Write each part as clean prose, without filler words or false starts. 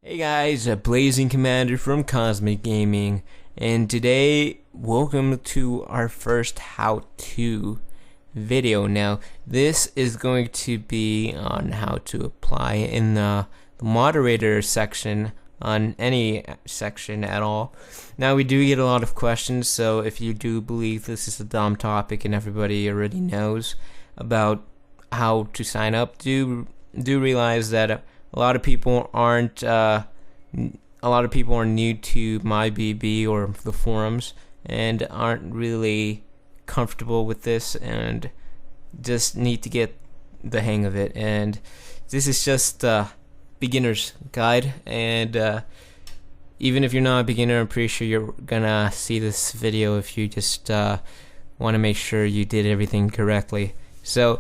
Hey guys, a Blazing Commander from Cosmic Gaming, and today, welcome to our first how-to video. Now, this is going to be on how to apply in the moderator section, on any section at all. Now, we do get a lot of questions, so if you do believe this is a dumb topic and everybody already knows about how to sign up, do realize that a lot of people are new to MyBB or the forums and aren't really comfortable with this and just need to get the hang of it. And this is just a beginner's guide, and even if you're not a beginner, I'm pretty sure you're gonna see this video if you just want to make sure you did everything correctly. So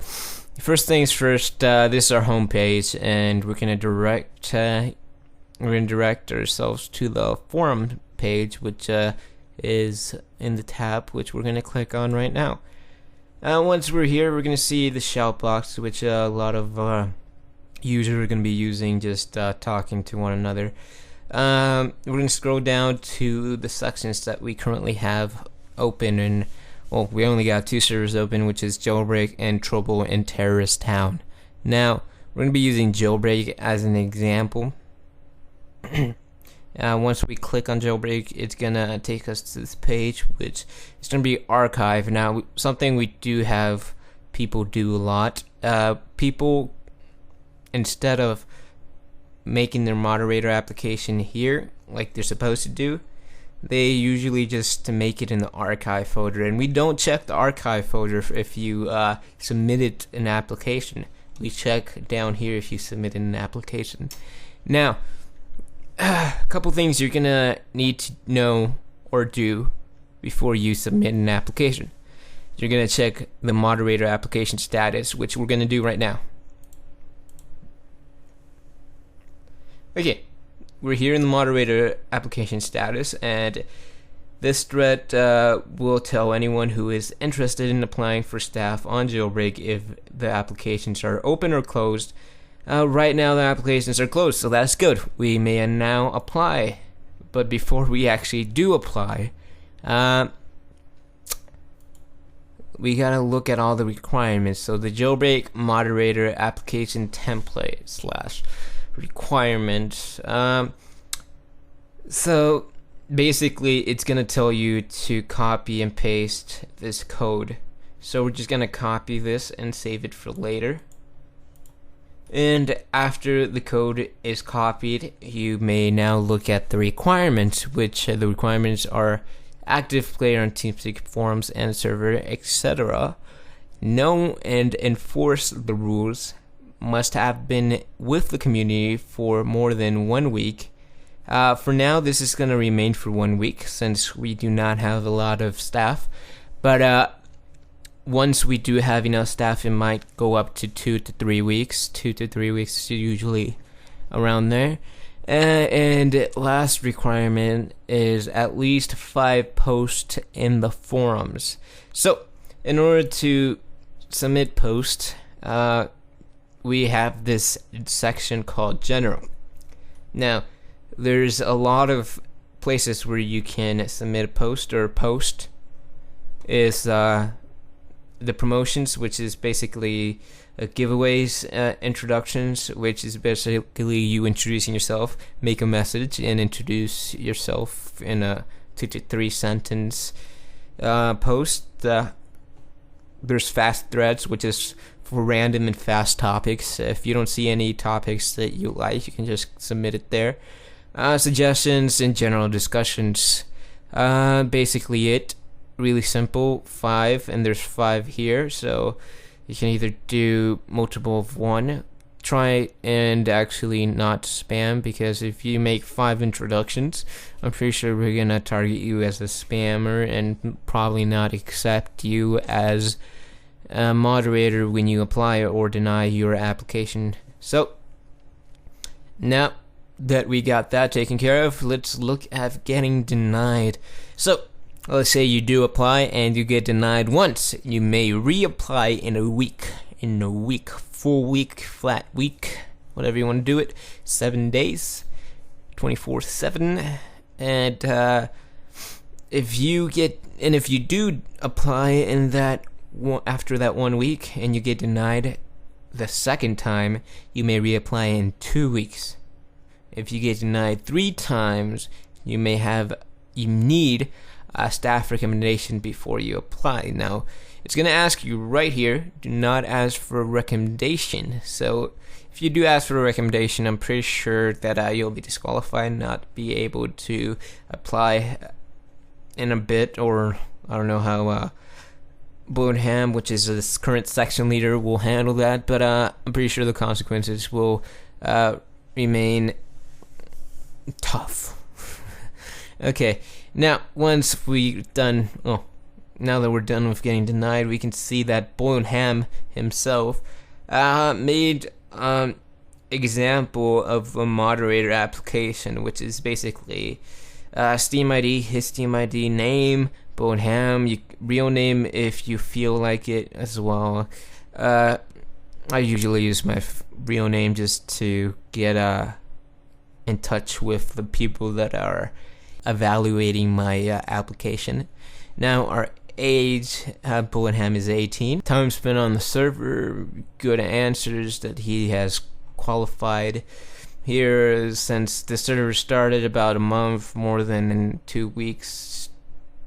first things first, this is our home page, and we're gonna direct ourselves to the forum page, which is in the tab, which we're gonna click on right now. Once we're here, we're gonna see the shout box, which a lot of users are gonna be using, just talking to one another. We're gonna scroll down to the sections that we currently have open, and well, we only got two servers open, which is Jailbreak and Trouble in Terrorist Town. Now, we're going to be using Jailbreak as an example. Once we click on Jailbreak, it's going to take us to this page, which is going to be archive. Now, something we do have people do a lot. People, instead of making their moderator application here, like they're supposed to do, they usually just make it in the archive folder, and we don't check the archive folder if you submitted an application. We check down here if you submitted an application. Now, a couple things you're gonna need to know or do before you submit an application. You're gonna check the moderator application status, which we're gonna do right now. Okay. We're here in the moderator application status, and this thread will tell anyone who is interested in applying for staff on Jailbreak if the applications are open or closed. Right now the applications are closed, so that's good. We may now apply. But before we actually do apply, we gotta look at all the requirements. So the Jailbreak moderator application template / requirement. So basically it's gonna tell you to copy and paste this code. So we're just gonna copy this and save it for later. And after the code is copied, you may now look at the requirements, which the requirements are active player on TeamSpeak forums and server, etc. Know and enforce the rules. Must have been with the community for more than 1 week. For now, this is going to remain for 1 week since we do not have a lot of staff. But once we do have enough staff, it might go up to 2 to 3 weeks. 2 to 3 weeks is usually around there. And last requirement is at least 5 posts in the forums. So in order to submit posts, we have this section called General. Now, there's a lot of places where you can submit a post, or post is the promotions, which is basically giveaways, introductions, which is basically you introducing yourself, make a message and introduce yourself in a 2 to 3 sentence post. There's fast threads, which is for random and fast topics. If you don't see any topics that you like, you can just submit it there. Suggestions and general discussions. Basically it. Really simple. 5, and there's 5 here, so you can either do multiple of one. Try and actually not spam, because if you make 5 introductions, I'm pretty sure we're gonna target you as a spammer and probably not accept you as a moderator when you apply or deny your application. So now that we got that taken care of, let's look at getting denied. So let's say you do apply and you get denied once. You may reapply in a week, full week, flat week, whatever you want to do it, 7 days. 24/7. And if you do apply in that after that 1 week and you get denied the second time, you may reapply in 2 weeks. If you get denied 3 times, you need a staff recommendation before you apply. Now, it's going to ask you right here, do not ask for a recommendation. So if you do ask for a recommendation, I'm pretty sure that you'll be disqualified, not be able to apply in a bit, or I don't know how Ham, which is this current section leader, will handle that, but I'm pretty sure the consequences will remain tough. Okay, now once now that we're done with getting denied, we can see that Ham himself made example of a moderator application, which is basically Steam ID, his Steam ID, name, Ham, real name if you feel like it as well. I usually use my real name just to get in touch with the people that are evaluating my application. Now our age, Ham is 18. Time spent on the server, good answers that he has qualified. Here, since the server started about a month, more than 2 weeks,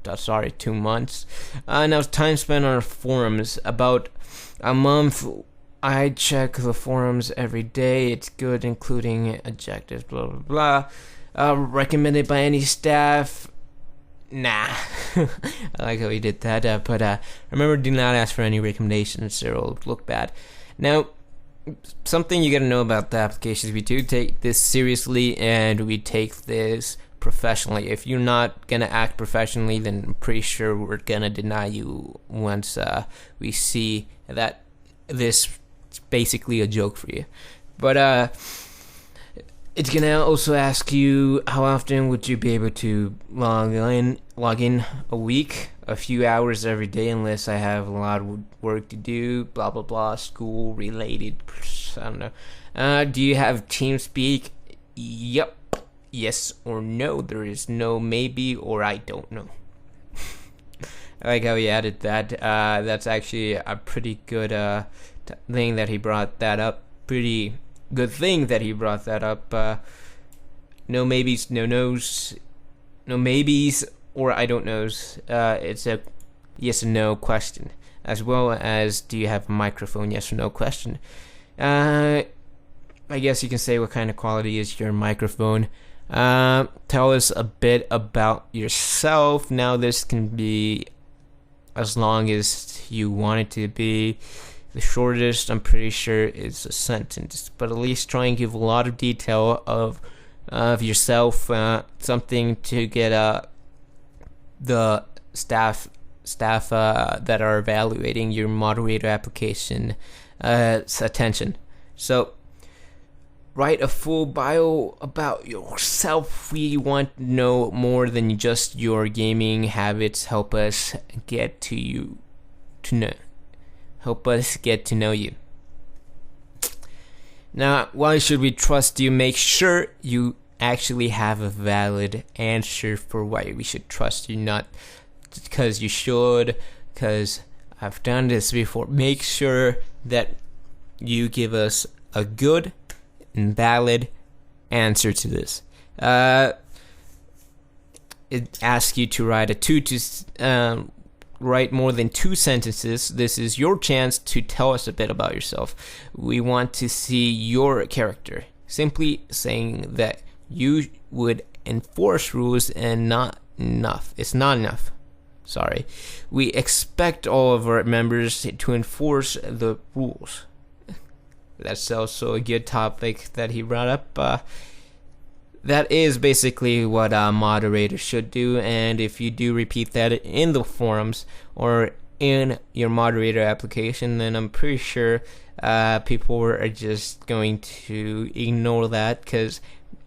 2 months. Now time spent on our forums, about a month. I check the forums every day. It's good, including objectives, blah blah blah. Recommended by any staff? Nah. I like how he did that, but remember, do not ask for any recommendations, or it'll look bad. Now, something you gotta know about the applications, we do take this seriously and we take this professionally. If you're not gonna act professionally, then I'm pretty sure we're gonna deny you once we see that this is basically a joke for you. But it's gonna also ask you how often would you be able to log in a week, a few hours every day, unless I have a lot of work to do, blah blah blah, school related, I don't know. Do you have TeamSpeak? Yep. Yes or no. There is no maybe or I don't know. I like how he added that. That's actually a pretty good thing that he brought that up. Pretty good thing that he brought that up. No maybes, no no's, no maybes or I don't knows. It's a yes and no question, as well as do you have a microphone, yes or no question. I guess you can say what kind of quality is your microphone. Tell us a bit about yourself. Now this can be as long as you want it to be. The shortest, I'm pretty sure, is a sentence, but at least try and give a lot of detail of yourself, something to get the staff that are evaluating your moderator application attention. So write a full bio about yourself. We want to know more than just your gaming habits. Help us get to know you. Now, why should we trust you? Make sure you actually have a valid answer for why we should trust you, not because you should, because I've done this before. Make sure that you give us a good and valid answer to this. It asks you to write more than 2 sentences. This is your chance to tell us a bit about yourself. We want to see your character. Simply saying that you would enforce rules and not enough. It's not enough. Sorry. We expect all of our members to enforce the rules. That's also a good topic that he brought up. That is basically what a moderator should do, and if you do repeat that in the forums or in your moderator application, then I'm pretty sure people are just going to ignore that, because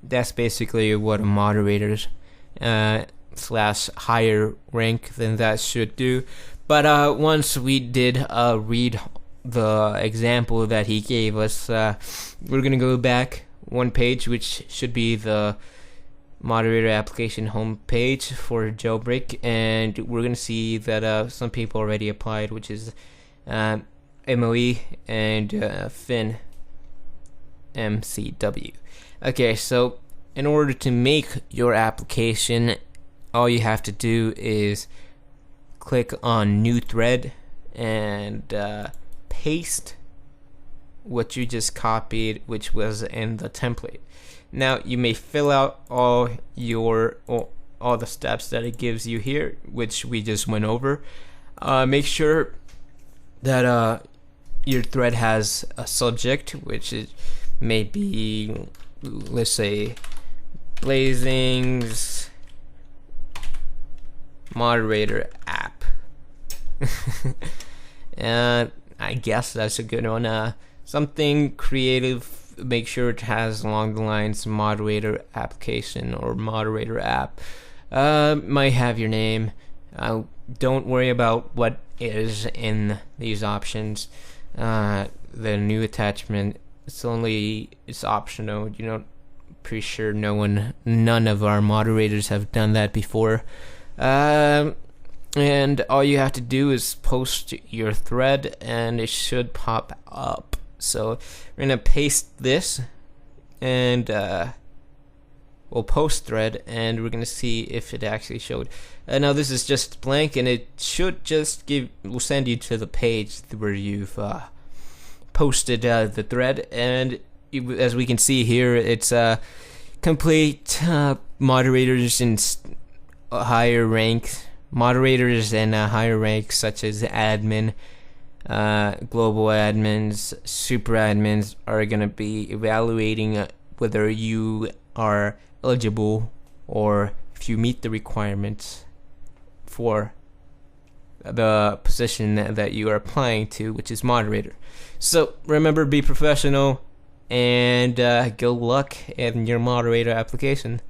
that's basically what a moderator's / higher rank than that should do. But once we did read the example that he gave us, we're gonna go back one page, which should be the moderator application homepage for jailbreak, and we're gonna see that some people already applied, which is MOE and Finn MCW. Okay, so in order to make your application, all you have to do is click on new thread and paste what you just copied, which was in the template. Now you may fill out all the steps that it gives you here, which we just went over. Make sure that your thread has a subject, which is maybe, let's say, Blazing's moderator app. And I guess that's a good one. Something creative. Make sure it has along the lines moderator application or moderator app. Might have your name. Don't worry about what is in these options. The new attachment, it's optional. You know, pretty sure none of our moderators have done that before. And all you have to do is post your thread and it should pop up. So we're gonna paste this and we'll post thread and we're gonna see if it actually showed. Now this is just blank and it should just will send you to the page where you've posted the thread, and as we can see here, it's complete moderators in higher ranks. Moderators in higher ranks such as admin, global admins, super admins are going to be evaluating whether you are eligible or if you meet the requirements for the position that you are applying to, which is moderator. So remember, be professional and good luck in your moderator application.